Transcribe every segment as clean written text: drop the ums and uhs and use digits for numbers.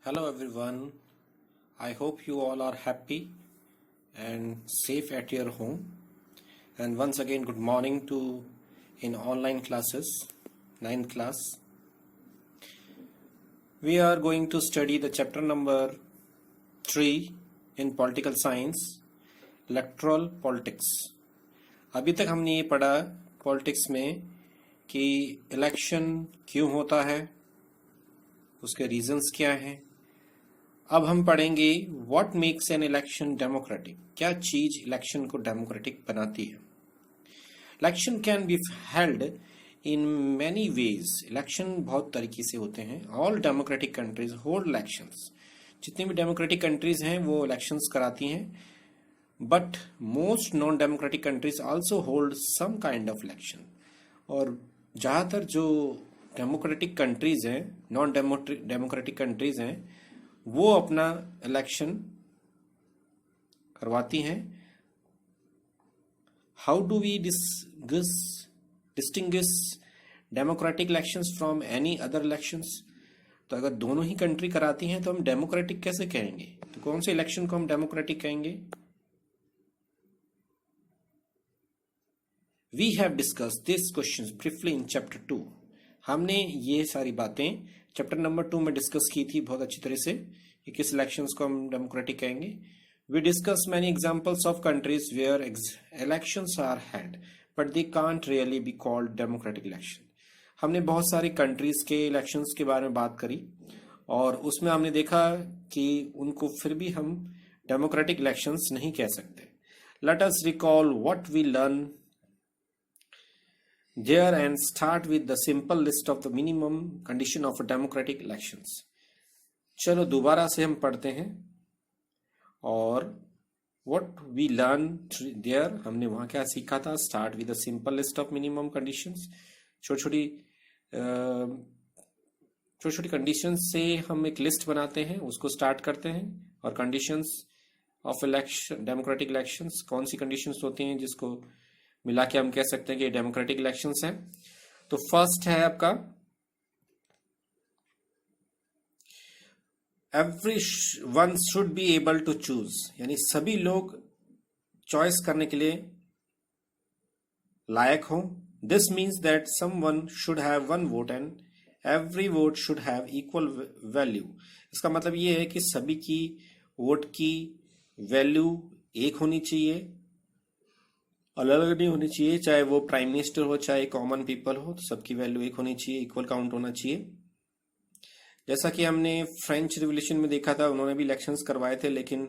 Hello everyone. I hope you all are happy and safe at your home. And once again, good morning to in online classes, 9th class. We are going to study the chapter number 3 in political science, electoral politics. अभी तक हमने ये पढ़ा politics में कि election क्यों होता है, उसके रीजंस क्या हैं। अब हम पढ़ेंगे what makes an election democratic, क्या चीज इलेक्शन को डेमोक्रेटिक बनाती है। Election can be held in many ways, election बहुत तरीके से होते हैं। All democratic countries hold elections, जितनी भी डेमोक्रेटिक कंट्रीज हैं वो इलेक्शंस कराती हैं। But most non democratic countries also hold some kind of election, और ज़्यादातर जो डेमोक्रेटिक कंट्रीज हैं, नॉन डेमोक्रेटिक कंट्रीज हैं, वो अपना इलेक्शन करवाती हैं। How do we distinguish democratic elections from any other elections? तो अगर दोनों ही कंट्री कराती हैं तो हम डेमोक्रेटिक कैसे कहेंगे? तो कौन से इलेक्शन को हम डेमोक्रेटिक कहेंगे? We have discussed this question briefly in chapter 2। हमने ये सारी बातें चैप्टर नंबर 2 में डिस्कस की थी बहुत अच्छी तरह से कि किस इलेक्शंस को हम डेमोक्रेटिक कहेंगे। We discuss many examples of countries where elections are held but they can't really be called democratic election. हमने बहुत सारी कंट्रीज के इलेक्शंस के बारे में बात करी और उसमें हमने देखा कि उनको फिर भी हम डेमोक्रेटिक इलेक्शंस नहीं कह सकते। Let us recall what we learn there and start with the simple list of the minimum condition of a democratic elections। चलो दोबारा से हम पढ़ते हैं और what we learn there, हमने वहाँ क्या सीखा था। start with the simple list of minimum conditions, छोटी छोटी कंडीशंस से हम एक लिस्ट बनाते हैं, उसको स्टार्ट करते हैं। और conditions of election, democratic elections, कौन सी कंडीशंस होती हैं जिसको मिला के हम कह सकते हैं कि डेमोक्रेटिक इलेक्शंस हैं। तो फर्स्ट है आपका every one should be able to choose, यानी सभी लोग चॉइस करने के लिए लायक हों। This means that someone should have one vote and every vote should have equal value. इसका मतलब ये है कि सभी की वोट की वैल्यू एक होनी चाहिए, अलग अलग नहीं होनी चाहिए। चाहे वो प्राइम मिनिस्टर हो, चाहे कॉमन पीपल हो, तो सबकी वैल्यू एक होनी चाहिए, इक्वल काउंट होना चाहिए। जैसा कि हमने फ्रेंच रिवॉल्यूशन में देखा था, उन्होंने भी इलेक्शंस करवाए थे, लेकिन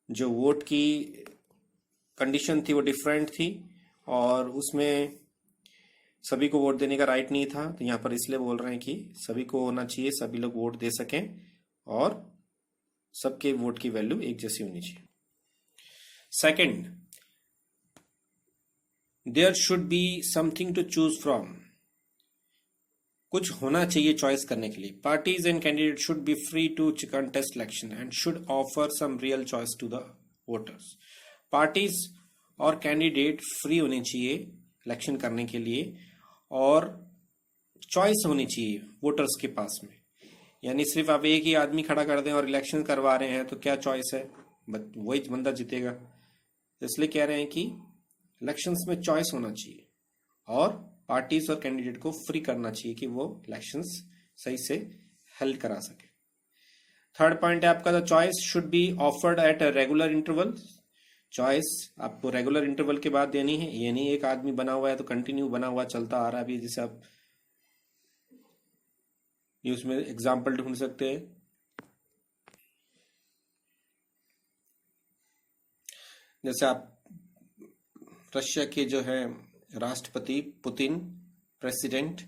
जो वोट की कंडीशन थी वो डिफरेंट थी और उसमें सभी को वोट देने का राइट नहीं था। तो यहाँ पर इसलिए बोल रहे हैं कि सभी को होना चाहिए, सभी लोग वोट दे सकें और सबके वोट की वैल्यू एक जैसी होनी चाहिए। Second, there should be something to choose from, कुछ होना चाहिए चॉइस करने के लिए। Parties and candidate should be free to contest election and should offer some real choice to the voters. Parties और कैंडिडेट फ्री होने चाहिए इलेक्शन करने के लिए और चॉइस होनी चाहिए वोटर्स के पास में। यानी सिर्फ आप एक ही आदमी खड़ा कर दें और इलेक्शन करवा रहे हैं तो क्या चॉइस है, वही बंदा जीतेगा। इसलिए कह रहे हैं कि इलेक्शंस में चॉइस होना चाहिए और पार्टीज और कैंडिडेट को फ्री करना चाहिए कि वो इलेक्शंस सही से हेल्ड करा सके। थर्ड पॉइंट है आपका, the choice should be offered at a regular interval. Choice आपको रेगुलर इंटरवल के बाद देनी है, ये नहीं एक आदमी बना हुआ है तो कंटिन्यू बना हुआ चलता आ रहा है। अभी जैसे आप न्यूज में एग्जाम्पल ढूंढ सकते हैं, जैसे आप रशिया के जो है राष्ट्रपति पुतिन प्रेसिडेंट,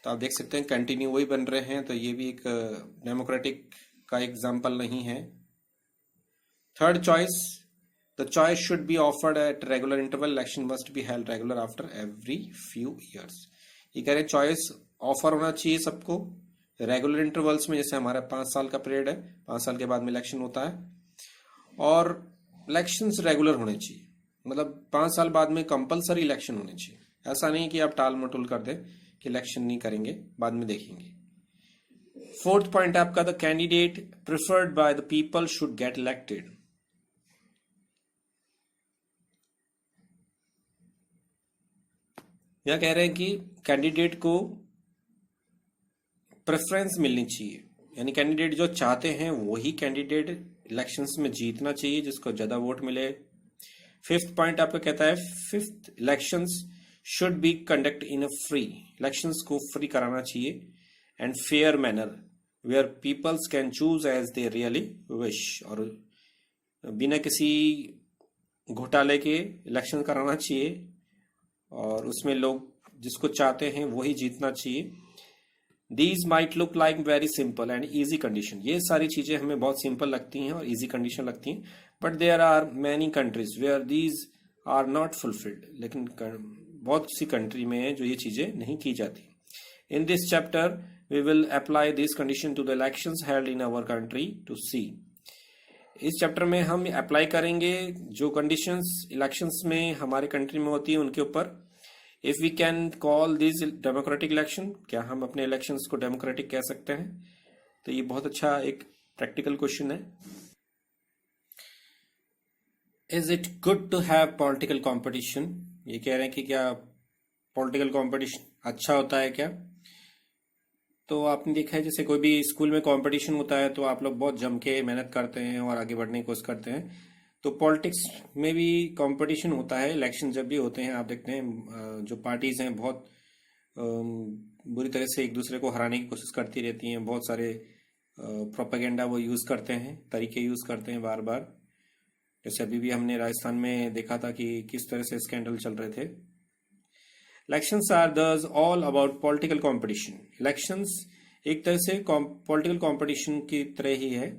तो आप देख सकते हैं कंटिन्यू वही बन रहे हैं, तो ये भी एक डेमोक्रेटिक का एग्जाम्पल नहीं है। Third choice, the choice should be offered at regular interval, election must be held regular after every few years. ये कह रहे हैं चॉइस ऑफर होना चाहिए सबको रेगुलर इंटरवल्स में, जैसे हमारा 5 साल का पीरियड है, 5 साल के बाद में इलेक्शन होता है और इलेक्शंस रेगुलर होने चाहिए। मतलब 5 साल बाद में कंपलसरी इलेक्शन होने चाहिए। ऐसा नहीं कि आप टाल मटोल कर दें कि इलेक्शन नहीं करेंगे, बाद में देखेंगे। फोर्थ पॉइंट आपका, the candidate preferred by the people should get elected. यह कह रहे हैं कि कैंडिडेट को प्रेफरेंस मिलनी चाहिए, यानी कैंडिडेट जो चाहते हैं वही कैंडिडेट इलेक्शंस में जीतना चाहिए जिसको ज्यादा वोट मिले। फिफ्थ पॉइंट आपका कहता है, fifth, elections should be conduct in a free, elections को फ्री कराना चाहिए and fair manner where peoples can choose as they really wish, और बिना किसी घोटाले के इलेक्शन कराना चाहिए और उसमें लोग जिसको चाहते हैं वही जीतना चाहिए। These might look like very simple and easy condition, ये सारी चीजें हमें बहुत सिंपल लगती हैं और इजी कंडीशन लगती हैं, but there are many countries where these are not fulfilled, लेकिन बहुत सी कंट्री में है जो ये चीजें नहीं की जाती। In this chapter we will apply this condition to the elections held in our country to see. इस चैप्टर में हम अप्लाई करेंगे जो कंडीशंस इलेक्शंस में हमारे कंट्री में होती है उनके ऊपर। If we can call this democratic election, क्या हम अपने इलेक्शंस को डेमोक्रेटिक कह सकते हैं? तो ये बहुत अच्छा एक प्रैक्टिकल क्वेश्चन है। Is it good to have political competition, ये कह रहे हैं कि क्या पॉलिटिकल कंपटीशन अच्छा होता है क्या? तो आपने देखा है जैसे कोई भी स्कूल में कंपटीशन होता है तो आप लोग बहुत जम के मेहनत करते हैं और आगे बढ़ने की कोशिश करते हैं, तो पॉलिटिक्स में भी कंपटीशन होता है। इलेक्शन जब भी होते हैं आप देखते हैं जो पार्टीज हैं बहुत बुरी तरह से एक दूसरे को हराने की कोशिश करती रहती हैं, बहुत सारे प्रोपेगेंडा वो यूज करते हैं, तरीके यूज करते हैं बार बार। जैसे अभी भी हमने राजस्थान में देखा था कि किस तरह से स्कैंडल चल रहे थे। Elections are thus all about political competition, elections एक तरह से पॉलिटिकल कंपटीशन की तरह ही है।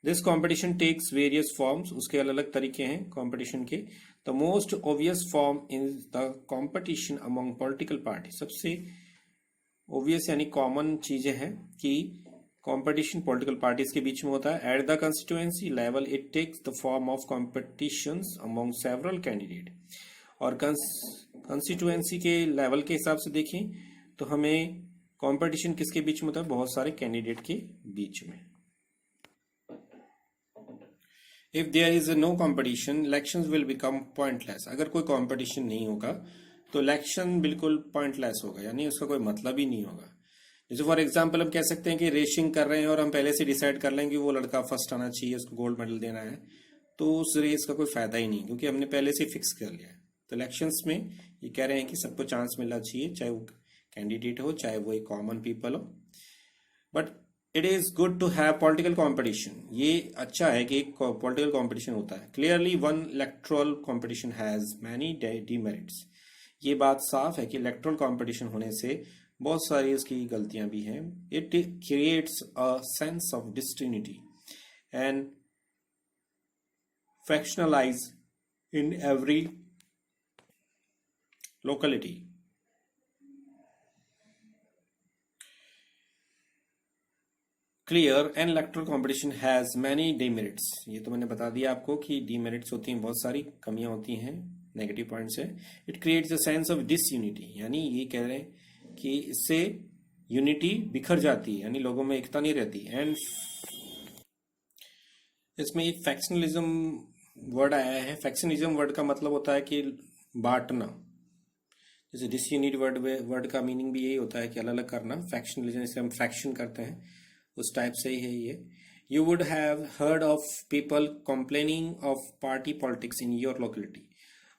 This competition takes various forms, उसके अलग अलग तरीके हैं कॉम्पिटिशन के। The most obvious form is the competition among political party, सबसे ऑब्वियस यानी कॉमन चीजें हैं कि कॉम्पिटिशन पॉलिटिकल पार्टीज के बीच में होता है। At the constituency level it takes the form of competitions among several candidate, और कंस्टिट्यूएंसी के लेवल के हिसाब से देखें तो हमें कॉम्पिटिशन किसके बीच में होता है? बहुत सारे कैंडिडेट के बीच में। If there is no competition elections will become pointless, अगर कोई कॉम्पिटिशन नहीं होगा तो इलेक्शन बिल्कुल पॉइंटलेस होगा, यानी उसका कोई मतलब ही नहीं होगा। जैसे फॉर एग्जांपल हम कह सकते हैं कि रेसिंग कर रहे हैं और हम पहले से डिसाइड कर लें कि वो लड़का फर्स्ट आना चाहिए, उसको गोल्ड मेडल देना है, तो उस रेस का कोई फायदा ही नहीं क्योंकि हमने पहले से फिक्स कर लिया है। तो इलेक्शंस में ये कह रहे हैं कि सबको चांस मिलना चाहिए, चाहे वो कैंडिडेट हो चाहे वो एक कॉमन पीपल हो, but it is good to have political competition, ये अच्छा है कि एक पॉलिटिकल कॉम्पिटिशन होता है। Clearly one electoral competition has many demerits, ये बात साफ है कि इलेक्ट्रल कॉम्पिटिशन होने से बहुत सारी इसकी गलतियां भी हैं। It creates a sense of disunity and factionalise in every locality. Clear and electoral competition has many demerits, ये तो मैंने बता दिया आपको कि डीमेरिट्स होती हैं, बहुत सारी कमियां होती हैं, नेगेटिव पॉइंट्स है। It creates a sense of disunity, यानी ये कह रहे हैं कि इससे यूनिटी बिखर जाती है, यानी लोगों में एकता नहीं रहती। एंड इसमें एक फैक्शनलिज्म वर्ड आया है। फैक्शनलिज्म वर्ड का मतलब होता है कि बांटना, जैसे डिसयूनिटी वर्ड का मीनिंग भी यही होता है कि अलग अलग करना। फैक्शनलिज्म जैसे हम फैक्शन करते हैं उस टाइप से ही है ये। You would have heard of people complaining of party politics in your locality,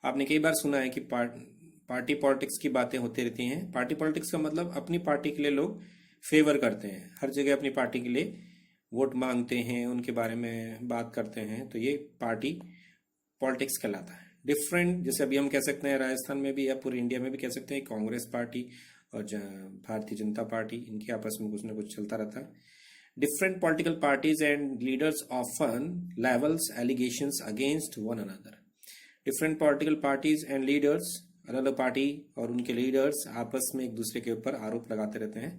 आपने कई बार सुना है कि पार्टी पॉलिटिक्स की बातें होती रहती हैं। पार्टी पॉलिटिक्स का मतलब अपनी पार्टी के लिए लोग फेवर करते हैं, हर जगह अपनी पार्टी के लिए वोट मांगते हैं, उनके बारे में बात करते हैं, तो ये पार्टी पॉलिटिक्स कहलाता है। डिफरेंट, जैसे अभी हम कह सकते हैं राजस्थान में भी या पूरे इंडिया में भी कह सकते हैं कांग्रेस पार्टी और भारतीय जनता पार्टी, इनके आपस में कुछ ना कुछ चलता रहता है। Different political parties and leaders often levels allegations against one another. Different political parties and leaders, अलग पार्टी और उनके लीडर्स आपस में एक दूसरे के ऊपर आरोप लगाते रहते हैं।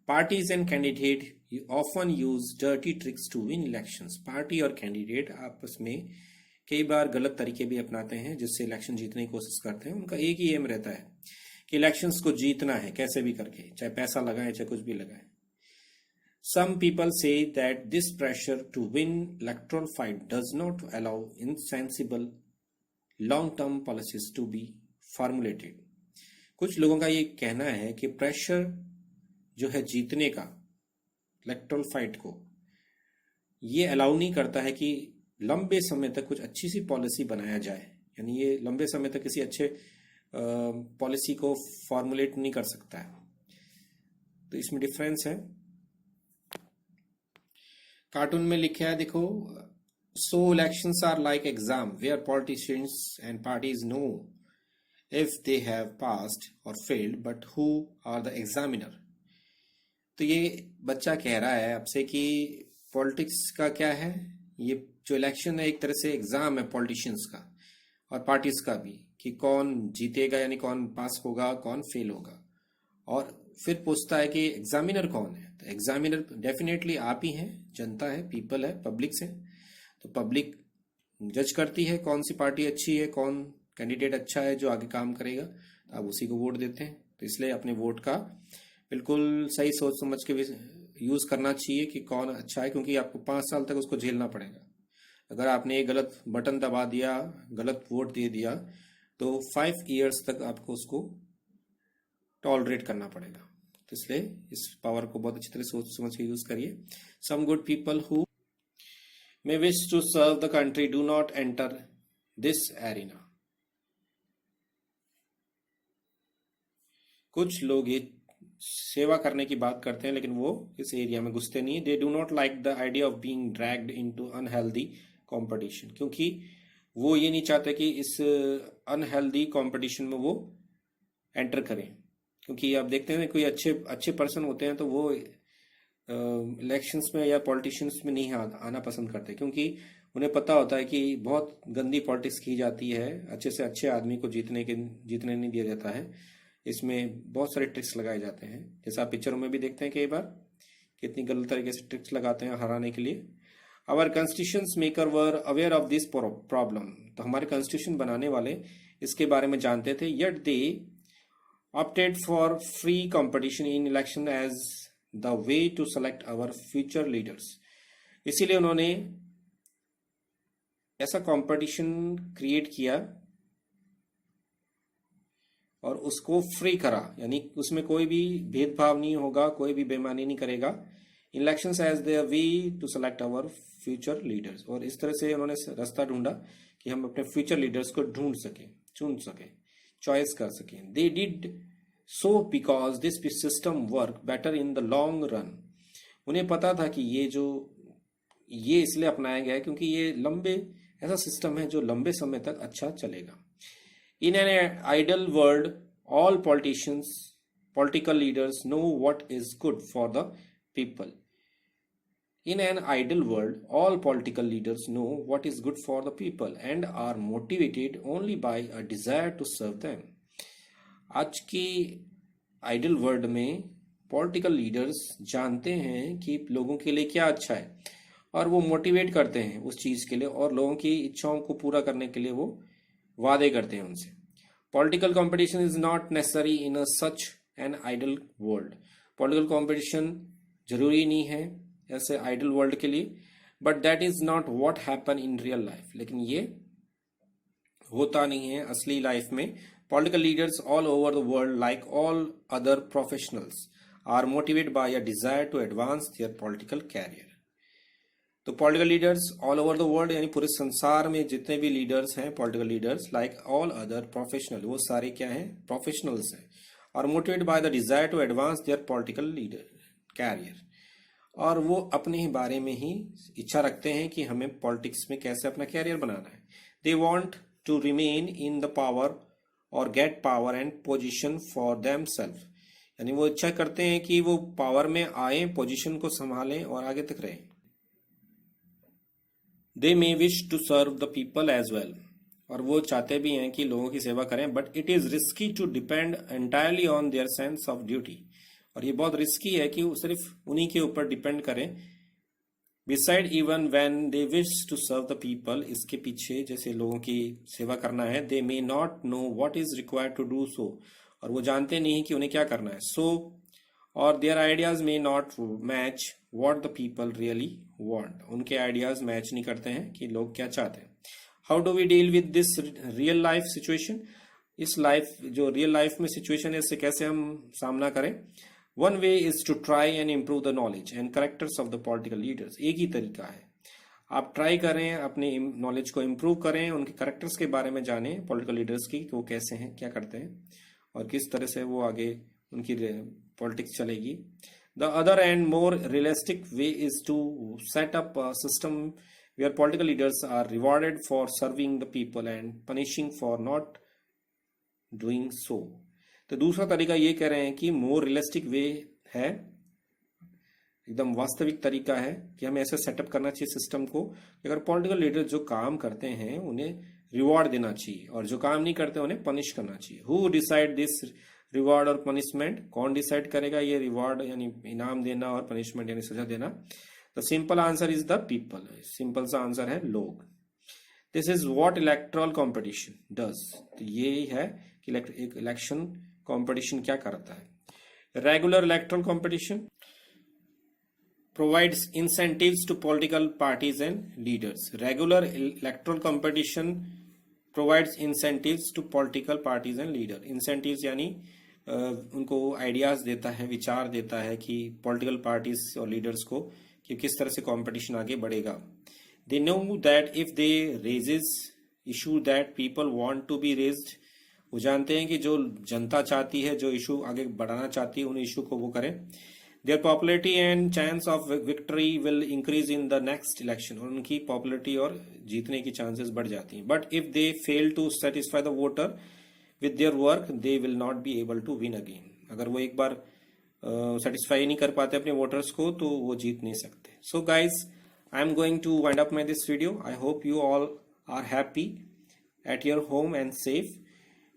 Parties and candidate often use dirty tricks to win elections. Party और कैंडिडेट आपस में कई बार गलत तरीके भी अपनाते हैं जिससे इलेक्शन जीतने की कोशिश करते हैं। उनका एक ही एम रहता है कि इलेक्शंस को जीतना है कैसे भी करके, चाहे पैसा लगाएं चाहे कुछ भी लगाएं। Some people say that this pressure to win electoral fight does not allow insensible long-term policies to be formulated. कुछ लोगों का ये कहना है कि प्रेशर जो है जीतने का इलेक्टोरल फाइट को, ये अलाउ नहीं करता है कि लंबे समय तक कुछ अच्छी सी पॉलिसी बनाया जाए। यानी ये लंबे समय तक किसी अच्छे पॉलिसी को फॉर्मुलेट नहीं कर सकता है। तो इसमें डिफरेंस है। कार्टून में लिखा है, देखो, so elections are like exam where politicians and parties know if they have passed और failed but who are the examiner. तो ये बच्चा कह रहा है आपसे कि पॉलिटिक्स का क्या है, ये जो इलेक्शन है एक तरह से एग्जाम है पॉलिटिशियंस का और पार्टीज का भी, कि कौन जीतेगा यानी कौन पास होगा कौन फेल होगा। और फिर पूछता है कि एग्जामिनर कौन है। तो एग्जामिनर डेफिनेटली आप ही हैं, जनता है, पीपल है, पब्लिक है। तो पब्लिक जज करती है कौन सी पार्टी अच्छी है, कौन कैंडिडेट अच्छा है जो आगे काम करेगा, तो आप उसी को वोट देते हैं। तो इसलिए अपने वोट का बिल्कुल सही सोच समझ के यूज करना चाहिए कि कौन अच्छा है, क्योंकि आपको 5 साल तक उसको झेलना पड़ेगा। अगर आपने एक गलत बटन दबा दिया, गलत वोट दे दिया, तो 5 ईयर्स तक आपको उसको टॉलरेट करना पड़ेगा। तो इसलिए इस पावर को बहुत अच्छी तरह सोच समझ के यूज करिए। Some good people who may wish to serve the country do not enter this arena. कुछ लोग ये सेवा करने की बात करते हैं लेकिन वो इस एरिया में घुसते नहीं। They do not like the idea of being dragged into unhealthy competition, क्योंकि वो ये नहीं चाहते कि इस अनहेल्दी कंपटीशन में वो एंटर करें। क्योंकि आप देखते हैं कोई अच्छे पर्सन होते हैं तो वो इलेक्शंस में या पॉलिटिशियंस में नहीं आना पसंद करते, क्योंकि उन्हें पता होता है कि बहुत गंदी पॉलिटिक्स की जाती है, अच्छे से अच्छे आदमी को जीतने नहीं दिया जाता है। इसमें बहुत सारे ट्रिक्स लगाए जाते हैं, जैसा आप पिक्चरों में भी देखते हैं कई बार कितनी गलत तरीके से ट्रिक्स लगाते हैं हराने के लिए। Our constitution maker were aware of this problem. तो हमारे कॉन्स्टिट्यूशन बनाने वाले इसके बारे में जानते थे। Yet they opted for free competition in election as the way to select our future leaders। इसीलिए उन्होंने ऐसा कंपटीशन क्रिएट किया और उसको फ्री करा, यानी उसमें कोई भी भेदभाव नहीं होगा, कोई भी बेईमानी नहीं करेगा। Elections as the way to select our future leaders. और इस तरह से उन्होंने रास्ता ढूंढा कि हम अपने फ्यूचर लीडर्स को ढूंढ सके, चुन सके, चॉइस कर सकें। They did so because this system work better in the long run. उन्हें पता था कि ये इसलिए अपनाया गया है क्योंकि ये ऐसा सिस्टम है जो लंबे समय तक अच्छा चलेगा। In an ideal world all political leaders know what is good for the people। In an ideal world, all political leaders know what is good for the people and are motivated only by a desire to serve them। आज की ideal world में political leaders जानते हैं कि लोगों के लिए क्या अच्छा है और वो मोटिवेट करते हैं उस चीज के लिए, और लोगों की इच्छाओं को पूरा करने के लिए वो वादे करते हैं उनसे। Political competition is not necessary in a such an ideal world. Political competition जरूरी नहीं है ऐसे आइडियल वर्ल्ड के लिए, but that is not what happen in real life. लेकिन ये होता नहीं है असली लाइफ में। Political leaders all over the world, like all other professionals, are motivated by a desire to advance their political career। तो political leaders all over the world यानी पूरे संसार में जितने भी लीडर्स हैं, political leaders like all other professional, वो सारे क्या हैं, प्रोफेशनल्स हैं। और motivated by the desire to advance their political leader career. और वो अपने ही बारे में ही इच्छा रखते हैं कि हमें पॉलिटिक्स में कैसे अपना कैरियर बनाना है। They want to remain in the power और get power and position for them self. यानी वो इच्छा करते हैं कि वो पावर में आए, पोजीशन को संभालें और आगे तक रहें। They may wish to serve the people as well. और वो चाहते भी हैं कि लोगों की सेवा करें, but it is risky to depend entirely on their sense of duty. और ये बहुत रिस्की है कि वो सिर्फ उन्हीं के ऊपर डिपेंड करें। Beside even when they wish to serve the people, इसके पीछे जैसे लोगों की सेवा करना है, they may not know what is required to do so. और वो जानते नहीं कि उन्हें क्या करना है। सो और their ideas may not match what the people really want, उनके आइडियाज मैच नहीं करते हैं कि लोग क्या चाहते हैं। How do we deal with this real life situation, इस लाइफ जो रियल लाइफ में सिचुएशन है इससे कैसे हम सामना करें। One way is to try and improve the knowledge and characters of the political leaders, एक ही तरीका है, आप ट्राई करें, अपने नॉलेज को इम्प्रूव करें, उनके करेक्टर्स के बारे में जानें पॉलिटिकल लीडर्स की, कि वो कैसे हैं, क्या करते हैं और किस तरह से वो आगे उनकी पॉलिटिक्स चलेगी। The other and more realistic way is to set up a system where political leaders are rewarded for serving the people and punishing for not doing so. तो दूसरा तरीका ये कह रहे हैं कि मोर रियलिस्टिक वे है, एकदम वास्तविक तरीका है कि हमें ऐसे सेटअप करना चाहिए सिस्टम को कि अगर पॉलिटिकल लीडर जो काम करते हैं उन्हें रिवॉर्ड देना चाहिए और जो काम नहीं करते उन्हें पनिश करना चाहिए। हु डिसाइड दिस रिवॉर्ड और पनिशमेंट, कौन डिसाइड करेगा ये रिवॉर्ड यानी इनाम देना और पनिशमेंट यानी सजा देना। The simple answer is the people, simple सा आंसर है लोग। This is what electoral competition does, तो ये है कि एक इलेक्शन कॉम्पिटिशन क्या करता है। Regular electoral competition provides incentives to political parties and leaders. Regular electoral competition provides incentives to political parties and leaders. Incentives यानी उनको आइडियाज देता है, विचार देता है कि पॉलिटिकल पार्टीज और लीडर्स को कि किस तरह से कंपटीशन आगे बढ़ेगा। They know that if they raises issue that people want to be raised, वो जानते हैं कि जो जनता चाहती है, जो इशू आगे बढ़ाना चाहती है, उन इशू को वो करें। Their popularity and chance of victory will increase in the next election, और उनकी पॉपुलरिटी और जीतने की चांसेस बढ़ जाती हैं। But if they fail to satisfy the voter with their work, they will not be able to win again. अगर वो एक बार सेटिस्फाई नहीं कर पाते अपने वोटर्स को तो वो जीत नहीं सकते। So guys, I am going to wind up this video. I hope you all are happy at your home and safe.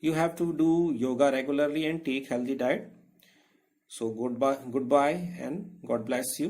You have to do yoga regularly and take healthy diet. So goodbye and God bless you.